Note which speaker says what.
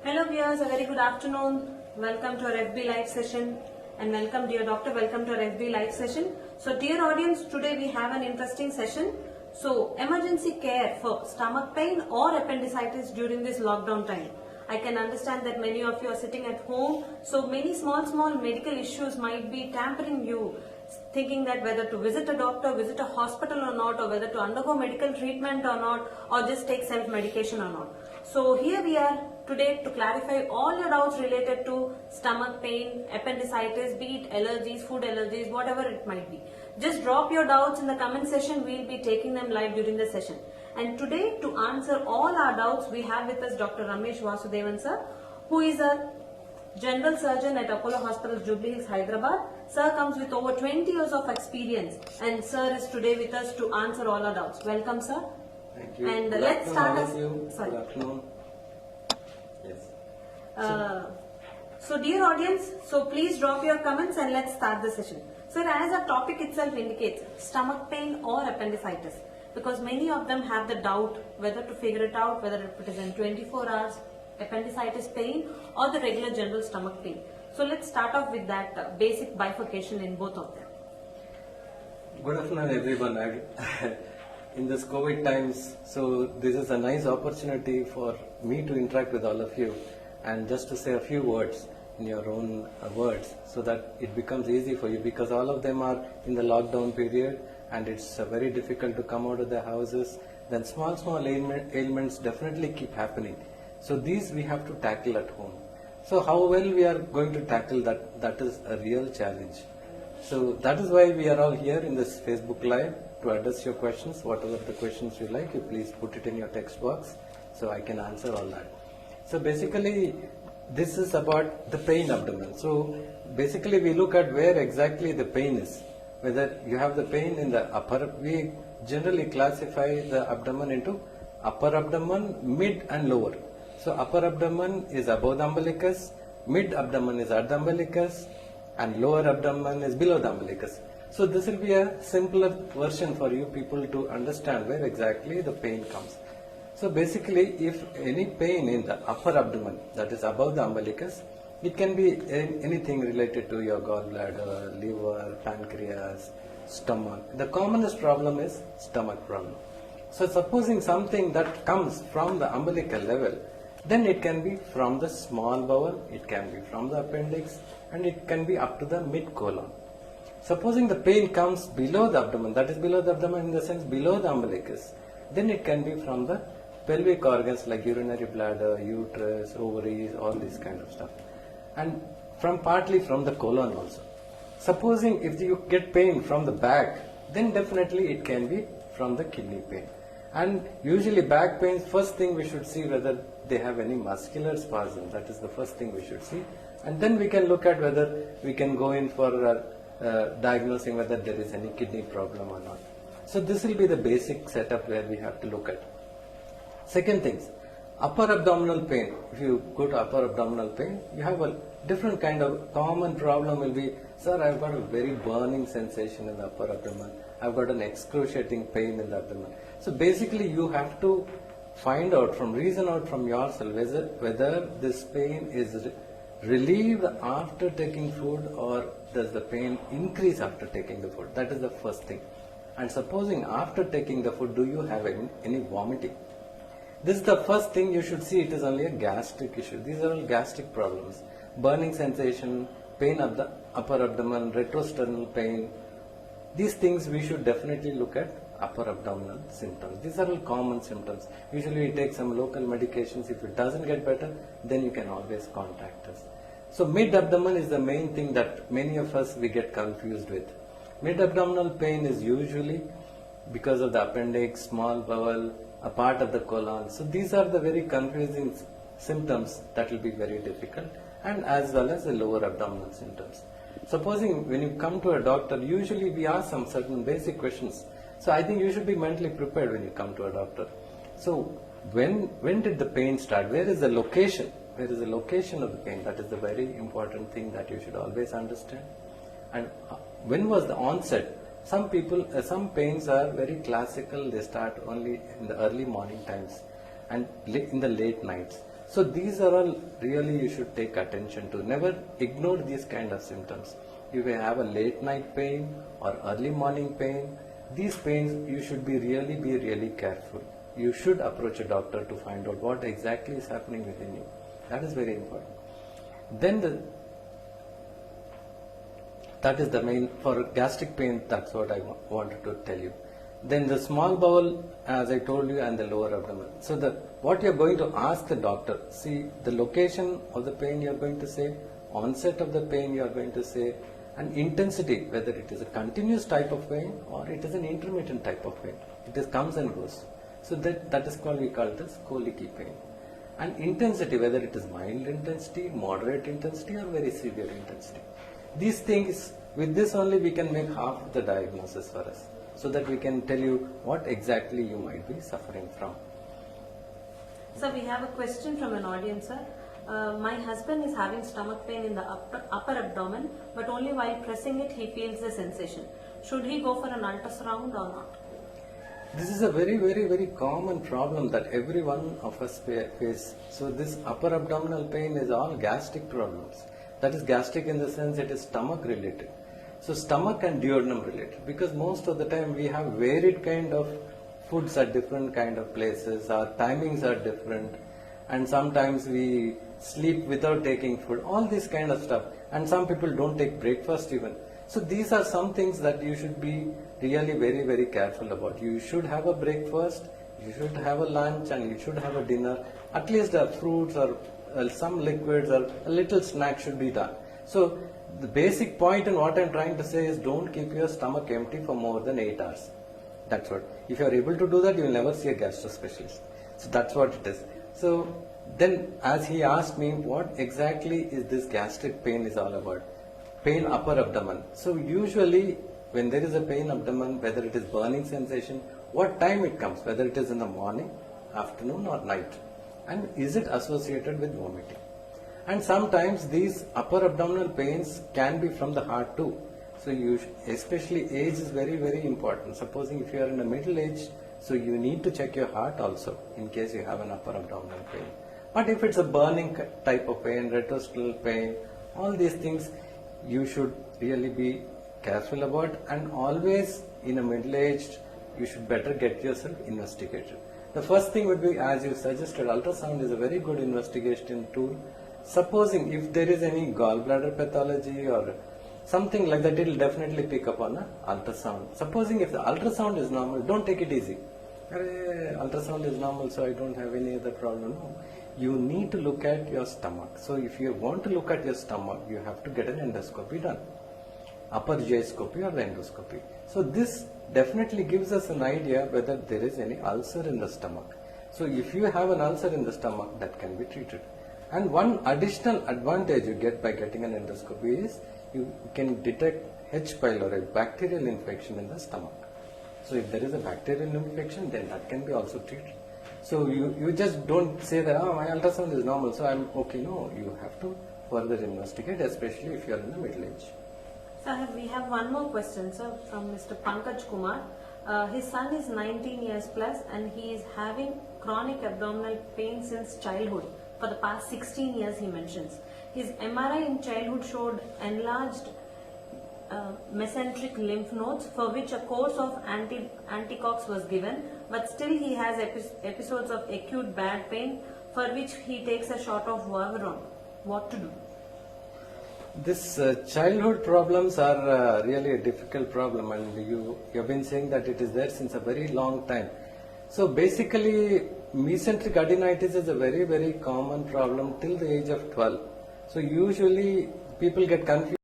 Speaker 1: Hello viewers, a very good afternoon. Welcome to our FB live session and welcome dear doctor, welcome to our FB live session. So dear audience, today we have an interesting session. So emergency care for stomach pain or appendicitis during this lockdown time. I can understand that many of you are sitting at home, so many small medical issues might be tampering you, thinking that whether to visit a doctor, visit a hospital or not, or whether to undergo medical treatment or not, or just take self-medication or not. So here we are today to clarify all your doubts related to stomach pain, appendicitis, be it allergies, food allergies, whatever it might be. Just drop your doubts in the comment section. We'll be taking them live during the session. And today, to answer all our doubts, we have with us Dr. Ramesh Vasudevan sir, who is a General Surgeon at Apollo Hospitals, Jubilee Hills, Hyderabad. Sir comes with over 20 years of experience and sir is today with us to answer all our doubts. Welcome sir.
Speaker 2: Thank you.
Speaker 1: And
Speaker 2: Good
Speaker 1: let's start
Speaker 2: afternoon,
Speaker 1: sorry.
Speaker 2: Good afternoon. Yes.
Speaker 1: So dear audience, so please drop your comments and let's start the session. Sir, as our topic itself indicates, stomach pain or appendicitis, because many of them have the doubt whether to figure it out, whether it is in 24 hours appendicitis pain or the regular general stomach pain. So let's start off with that basic bifurcation in both of them.
Speaker 2: Good afternoon, everyone. In this COVID times, so this is a nice opportunity for me to interact with all of you and just to say a few words in your own words so that it becomes easy for you, because all of them are in the lockdown period and it's very difficult to come out of their houses. Then small ailments definitely keep happening. So these we have to tackle at home. So how well we are going to tackle that is a real challenge. So that is why we are all here in this Facebook Live to address your questions. Whatever the questions you like, you please put it in your text box so I can answer all that. So basically this is about the pain abdomen. So basically we look at where exactly the pain is. Whether you have the pain in the upper, we generally classify the abdomen into upper abdomen, mid and lower. So upper abdomen is above the umbilicus, mid abdomen is at the umbilicus, and lower abdomen is below the umbilicus. So this will be a simpler version for you people to understand where exactly the pain comes. So basically, if any pain in the upper abdomen, that is above the umbilicus, it can be anything related to your gallbladder, liver, pancreas, stomach. The commonest problem is stomach problem. So supposing something that comes from the umbilical level, then it can be from the small bowel, it can be from the appendix, and it can be up to the mid-colon. Supposing the pain comes below the abdomen, that is below the abdomen in the sense below the umbilicus, then it can be from the pelvic organs like urinary bladder, uterus, ovaries, all these kind of stuff. And partly from the colon also. Supposing if you get pain from the back, then definitely it can be from the kidney pain. And usually back pains, first thing we should see whether they have any muscular spasm. That is the first thing we should see. And then we can look at whether we can go in for diagnosing whether there is any kidney problem or not. So this will be the basic setup where we have to look at. Second things, upper abdominal pain. If you go to upper abdominal pain, you have a different kind of common problem will be, sir, I've got a very burning sensation in the upper abdomen. I've got an excruciating pain in the abdomen. So basically you have to find out reason out from yourself whether this pain is relieved after taking food or does the pain increase after taking the food. That is the first thing. And supposing after taking the food, do you have any vomiting? This is the first thing you should see. It is only a gastric issue. These are all gastric problems. Burning sensation, pain of the upper abdomen, retrosternal pain. These things we should definitely look at upper abdominal symptoms. These are all common symptoms. Usually we take some local medications. If it doesn't get better, then you can always contact us. So mid-abdomen is the main thing that many of us we get confused with. Mid-abdominal pain is usually because of the appendix, small bowel, a part of the colon. So these are the very confusing symptoms that will be very difficult, and as well as the lower abdominal symptoms. Supposing when you come to a doctor, usually we ask some certain basic questions. So I think you should be mentally prepared when you come to a doctor. So when did the pain start? Where is the location? Where is the location of the pain? That is the very important thing that you should always understand. And when was the onset? Some pains are very classical. They start only in the early morning times and in the late nights. So these are all really you should take attention to. Never ignore these kind of symptoms. You may have a late night pain or early morning pain. These pains you should be really careful. You should approach a doctor to find out what exactly is happening within you. That is very important. Then that is the main, for gastric pain, that's what I wanted to tell you. Then the small bowel, as I told you, and the lower abdomen. So what you're going to ask the doctor, see the location of the pain you're going to say, onset of the pain you're going to say, and intensity, whether it is a continuous type of pain or it is an intermittent type of pain. It just comes and goes. So that is called, we call it as colicky pain. And intensity, whether it is mild intensity, moderate intensity or very severe intensity. These things, with this only we can make half of the diagnosis for us, so that we can tell you what exactly you might be suffering from.
Speaker 1: So we have a question from an audience, sir. My husband is having stomach pain in the upper abdomen, but only while pressing it he feels the sensation. Should he go for an ultrasound or not?
Speaker 2: This is a very common problem that every one of us face. So this upper abdominal pain is all gastric problems. That is gastric in the sense it is stomach related. So stomach and duodenum related, because most of the time we have varied kind of foods at different kind of places, our timings are different, and sometimes we sleep without taking food, all this kind of stuff, and some people don't take breakfast even. So these are some things that you should be really very careful about. You should have a breakfast, you should have a lunch, and you should have a dinner. At least fruits or some liquids or a little snack should be done. So the basic point in what I'm trying to say is don't keep your stomach empty for more than 8 hours. That's what. If you are able to do that, you will never see a gastro specialist. So that's what it is. So then as he asked me, what exactly is this gastric pain is all about? Pain upper abdomen. So usually when there is a pain abdomen, whether it is burning sensation, what time it comes, whether it is in the morning, afternoon or night, and is it associated with vomiting? And sometimes these upper abdominal pains can be from the heart too. So especially age is very important. Supposing if you are in the middle age, so you need to check your heart also in case you have an upper abdominal pain. But if it's a burning type of pain, retrosternal pain, all these things you should really be careful about, and always in a middle-aged you should better get yourself investigated. The first thing would be, as you suggested, ultrasound is a very good investigation tool. Supposing if there is any gallbladder pathology or something like that, it will definitely pick up on an ultrasound. Supposing if the ultrasound is normal, don't take it easy. Ultrasound is normal, so I don't have any other problem. No. You need to look at your stomach. So if you want to look at your stomach, you have to get an endoscopy done. Upper GI-scopy or the endoscopy. So this definitely gives us an idea whether there is any ulcer in the stomach. So if you have an ulcer in the stomach, that can be treated. And one additional advantage you get by getting an endoscopy is you can detect H. pylori, bacterial infection in the stomach. So if there is a bacterial infection, then that can be also treated. So you just don't say that, my ultrasound is normal, so I'm okay. No, you have to further investigate, especially if you are in the middle age.
Speaker 1: Sir, we have one more question, sir, from Mr. Pankaj Kumar. His son is 19 years plus and he is having chronic abdominal pain since childhood. For the past 16 years, he mentions. His MRI in childhood showed enlarged mesenteric lymph nodes, for which a course of anticox was given, but still he has episodes of acute bad pain, for which he takes a shot of Voveron. What to do?
Speaker 2: This childhood problems are really a difficult problem, and you have been saying that it is there since a very long time. So basically, mesenteric adenitis is a very common problem till the age of 12. So usually people get confused.